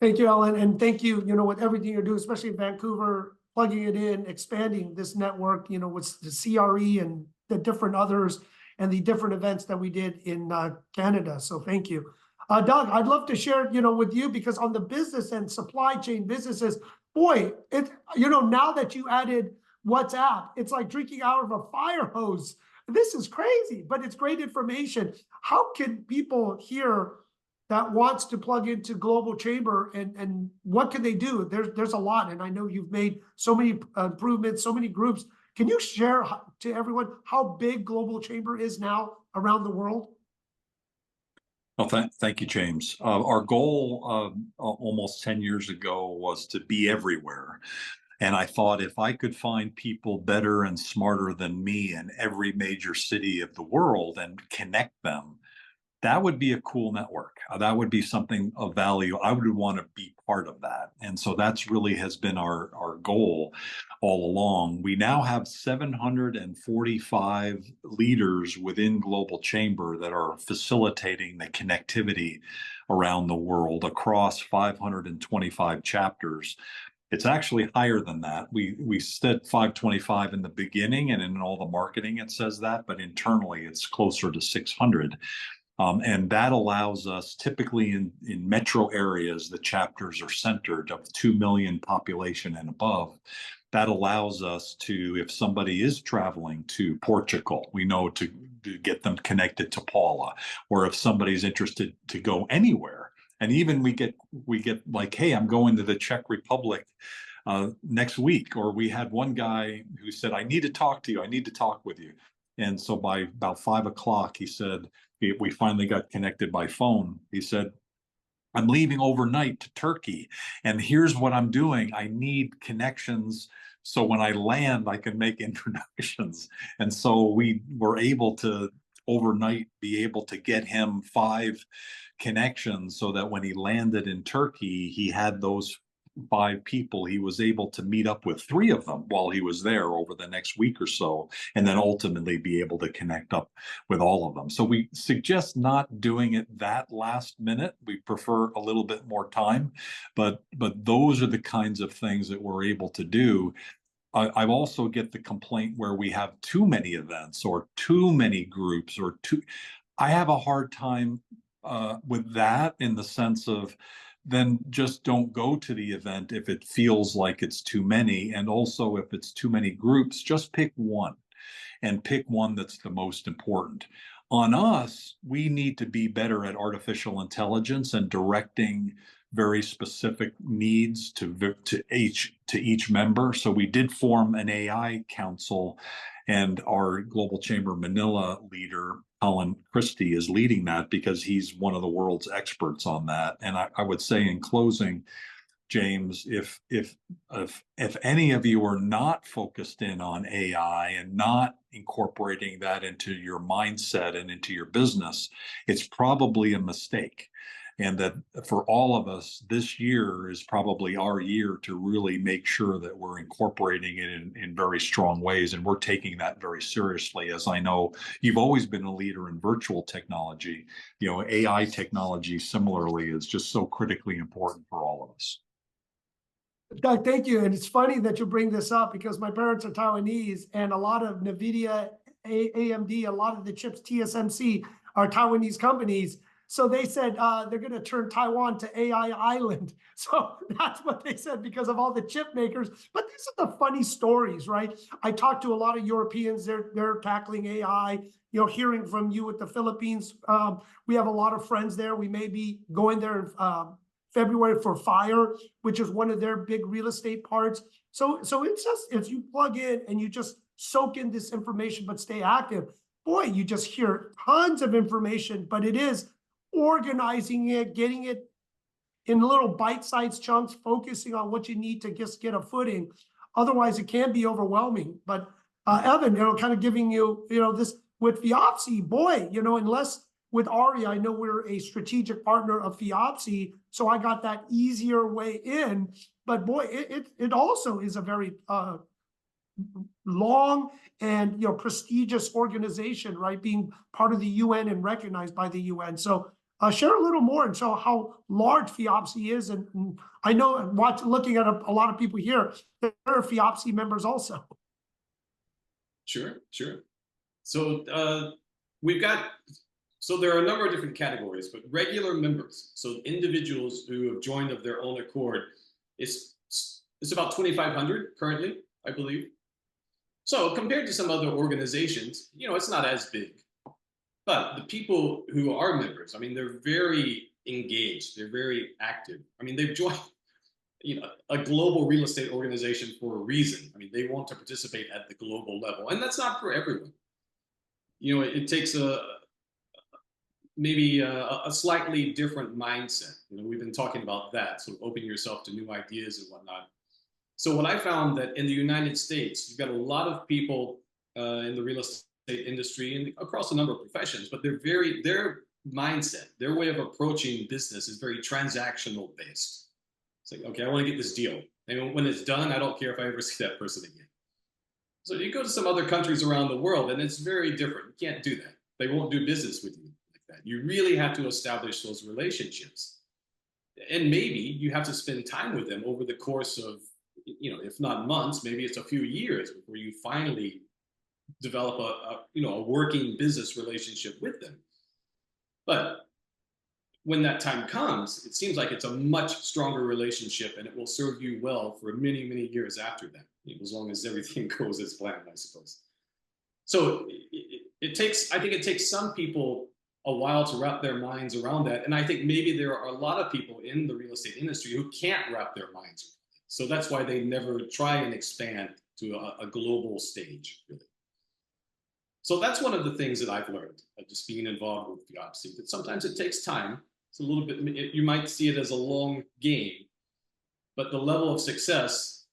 Thank you, Ellen, and thank you, with everything you're doing, especially in Vancouver, plugging it in, expanding this network, with the CRE and the different others and the different events that we did in Canada. So thank you. Doug, I'd love to share, with you, because on the business and supply chain businesses, boy, now that you added WhatsApp, it's like drinking out of a fire hose. This is crazy, but it's great information. How can people here that wants to plug into Global Chamber, and what can they do? There's a lot, and I know you've made so many improvements, so many groups. Can you share to everyone how big Global Chamber is now around the world? Well, thank you, James. Our goal almost 10 years ago was to be everywhere. And I thought if I could find people better and smarter than me in every major city of the world and connect them, that would be a cool network. That would be something of value. I would want to be part of that. And so that's really has been our goal all along. We now have 745 leaders within Global Chamber that are facilitating the connectivity around the world across 525 chapters. It's actually higher than that. We said 525 in the beginning, and in all the marketing it says that, but internally it's closer to 600. And that allows us, typically in metro areas, the chapters are centered of 2 million population and above. That allows us to, if somebody is traveling to Portugal, we know to get them connected to Paula, or if somebody's interested to go anywhere. And even we get like, hey, I'm going to the Czech Republic next week. Or we had one guy who said, I need to talk to you. I need to talk with you. And so by about 5 o'clock, he said, we finally got connected by phone. He said, I'm leaving overnight to Turkey, and here's what I'm doing. I need connections so when I land, I can make introductions. And so we were able to overnight be able to get him 5 connections so that when he landed in Turkey, he had those 5 people. He was able to meet up with 3 of them while he was there over the next week or so, and then ultimately be able to connect up with all of them. So we suggest not doing it that last minute. We prefer a little bit more time, but those are the kinds of things that we're able to do. I also get the complaint where we have too many events or too many groups or I have a hard time with that, in the sense of, then just don't go to the event if it feels like it's too many. And also, if it's too many groups, just pick one, and pick one that's the most important. On us, we need to be better at artificial intelligence and directing very specific needs to each member. So we did form an AI council, and our Global Chamber Manila leader, Colin Christie, is leading that because he's one of the world's experts on that. And I would say, in closing, James, if any of you are not focused in on AI and not incorporating that into your mindset and into your business, it's probably a mistake. And that for all of us, this year is probably our year to really make sure that we're incorporating it in very strong ways. And we're taking that very seriously. As I know, you've always been a leader in virtual technology. AI technology similarly is just so critically important for all of us. Doug, thank you. And it's funny that you bring this up, because my parents are Taiwanese, and a lot of NVIDIA, AMD, a lot of the chips, TSMC, are Taiwanese companies. So they said they're going to turn Taiwan to AI island. So that's what they said, because of all the chip makers. But these are the funny stories, right? I talked to a lot of Europeans. They're tackling AI. Hearing from you with the Philippines, we have a lot of friends there. We may be going there in February for FIRE, which is one of their big real estate parts. So it's just, if you plug in and you just soak in this information but stay active, boy, you just hear tons of information. But it is organizing it, getting it in little bite-sized chunks, focusing on what you need to just get a footing. Otherwise, it can be overwhelming. But Evan, kind of giving you, this with FIOPSI, boy, unless with Ari, I know we're a strategic partner of FIOPSI, so I got that easier way in. But boy, it also is a very long and prestigious organization, right? Being part of the UN and recognized by the UN. So share a little more and show how large FIOPSI is. And I know, looking at a lot of people here, there are FIOPSI members also. Sure. So we've got So there are a number of different categories, but regular members, so individuals who have joined of their own accord, it's about 2,500 currently, I believe. So compared to some other organizations, it's not as big. But the people who are members, I mean, they're very engaged. They're very active. I mean, they've joined, a global real estate organization for a reason. I mean, they want to participate at the global level, and that's not for everyone. It takes maybe a slightly different mindset. We've been talking about that. So open yourself to new ideas and whatnot. So what I found that in the United States, you've got a lot of people in the real estate industry and across a number of professions, but their mindset, their way of approaching business is very transactional based. It's like, okay, I want to get this deal. And when it's done, I don't care if I ever see that person again. So you go to some other countries around the world and it's very different. You can't do that. They won't do business with you like that. You really have to establish those relationships. And maybe you have to spend time with them over the course of, if not months, maybe it's a few years before you finally develop a working business relationship with them. But when that time comes, it seems like it's a much stronger relationship and it will serve you well for many, many years after that, as long as everything goes as planned, I suppose. So I think it takes some people a while to wrap their minds around that. And I think maybe there are a lot of people in the real estate industry who can't wrap their minds around it. So that's why they never try and expand to a global stage, really. So that's one of the things that I've learned, just being involved with FIOPC, that sometimes it takes time. It's a little bit, you might see it as a long game, but the level of success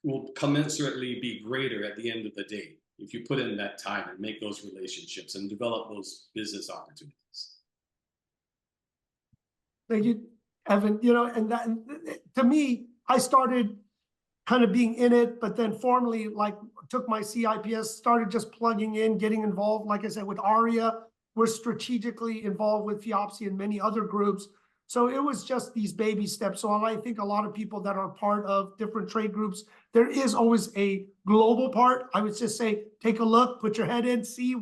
will commensurately be greater at the end of the day if you put in that time and make those relationships and develop those business opportunities. Thank you, Evan. And that, to me, I started kind of being in it, but then formally, like, took my CIPS, started just plugging in, getting involved. Like I said, with ARIA, we're strategically involved with FIOPC and many other groups. So it was just these baby steps. So I think a lot of people that are part of different trade groups, there is always a global part. I would just say, take a look, put your head in, see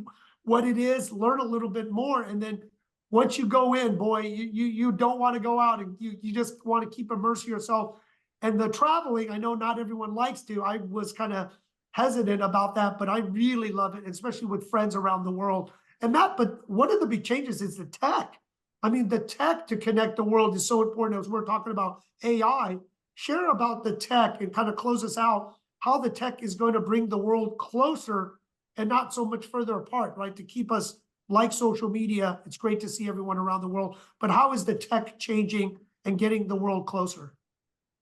what it is, learn a little bit more. And then once you go in, boy, you don't want to go out, and you just want to keep immersing yourself. And the traveling, I know not everyone likes to. I was kind of hesitant about that, but I really love it, especially with friends around the world. But one of the big changes is the tech. I mean, the tech to connect the world is so important. As we're talking about AI, share about the tech and kind of close us out, how the tech is going to bring the world closer and not so much further apart, right? To keep us like social media. It's great to see everyone around the world, but how is the tech changing and getting the world closer?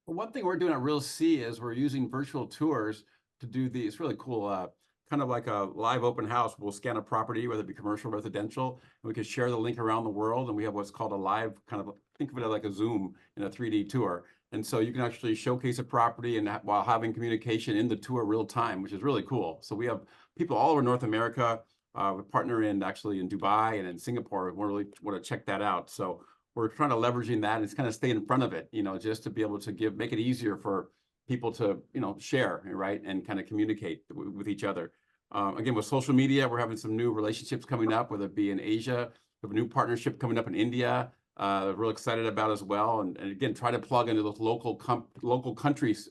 Well, one thing we're doing at Real C is we're using virtual tours to do these really cool, kind of like a live open house. We'll scan a property, whether it be commercial or residential, and we can share the link around the world. And we have what's called a live kind of, think of it like a Zoom in a 3D tour. And so you can actually showcase a property and while having communication in the tour real time, which is really cool. So we have people all over North America. We partner actually in Dubai and in Singapore. We really want to check that out. So we're trying to leveraging that and it's kind of stay in front of it, just to be able to make it easier for people to, share, right, and kind of communicate with each other. Again, with social media, we're having some new relationships coming up, whether it be in Asia. We have a new partnership coming up in India. Real excited about as well. And again, try to plug into those local countries'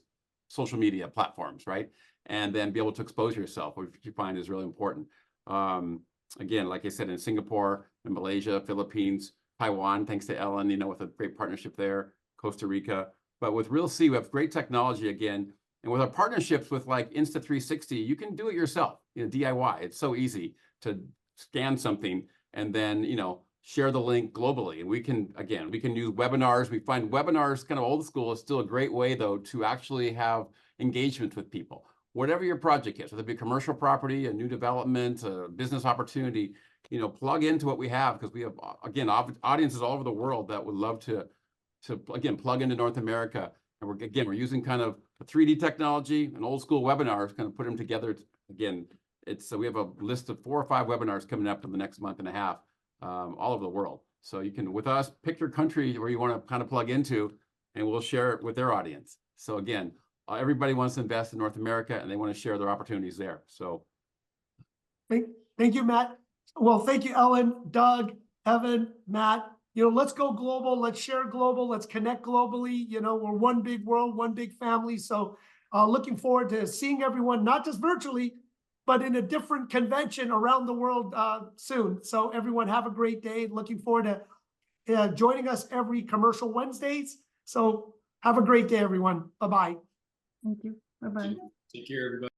social media platforms, right? And then be able to expose yourself, which you find is really important. Again, like I said, in Singapore, in Malaysia, Philippines, Taiwan, thanks to Ellen, with a great partnership there, Costa Rica. But with Real C, we have great technology again. And with our partnerships with like Insta360, you can do it yourself, DIY. It's so easy to scan something and then, share the link globally. And we can use webinars. We find webinars, kind of old school, is still a great way though to actually have engagement with people. Whatever your project is, whether it be a commercial property, a new development, a business opportunity, plug into what we have, because we have, again, audiences all over the world that would love to again, plug into North America. And we're using kind of a 3D technology and old school webinars, kind of put them together. Again, we have a list of 4 or 5 webinars coming up in the next month and a half, all over the world. So you can, with us, pick your country where you want to kind of plug into, and we'll share it with their audience. So again, everybody wants to invest in North America and they want to share their opportunities there. So Thank you, Matt. Well, thank you, Ellen, Doug, Evan, Matt. Let's go global. Let's share global. Let's connect globally. We're one big world, one big family. So looking forward to seeing everyone, not just virtually, but in a different convention around the world soon. So everyone have a great day. Looking forward to joining us every Commercial Wednesdays. So have a great day, everyone. Bye-bye. Thank you. Bye-bye. Take care, everybody.